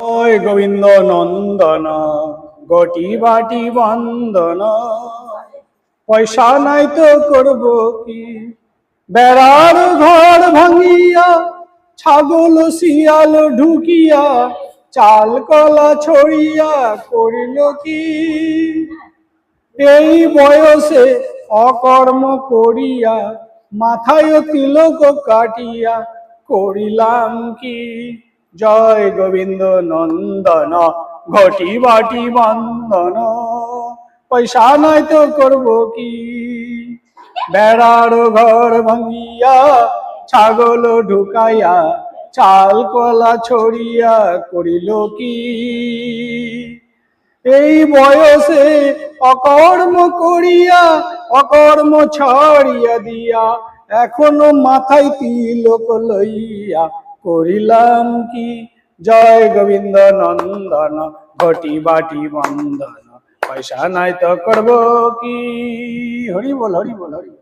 জয় গোবিন্দ নন্দন গটি বাটি বন্দন। পয়সা নাই তো করব কি, বেড়ার ঘর ভাঙিয়া ছাগল শিয়াল ঢুকিয়া চাল কলা ছড়িয়া করিল কি। এই বয়সে অকর্ম করিয়া মাথায় তিলক কাটিয়া করিলাম কি। জয় গোবিন্দ নন্দন ঘটি বাটি বন্দন। পয়সা নাই তো করব কি, বেড়ার ঘর ভাঙিয়া ছাগল ঢুকাইয়া চাল কলা ছড়িয়া করিল কি। এই বয়সে অকর্ম করিয়া অকর্ম ছড়িয়া দিয়া এখনো মাথায় তিলক লইয়া করিলাম কি। জয় গোবিন্দ নন্দন ঘটি বাটি বন্দন। পয়সা নাই তো করব কি। হরি বল হরি বল হরি।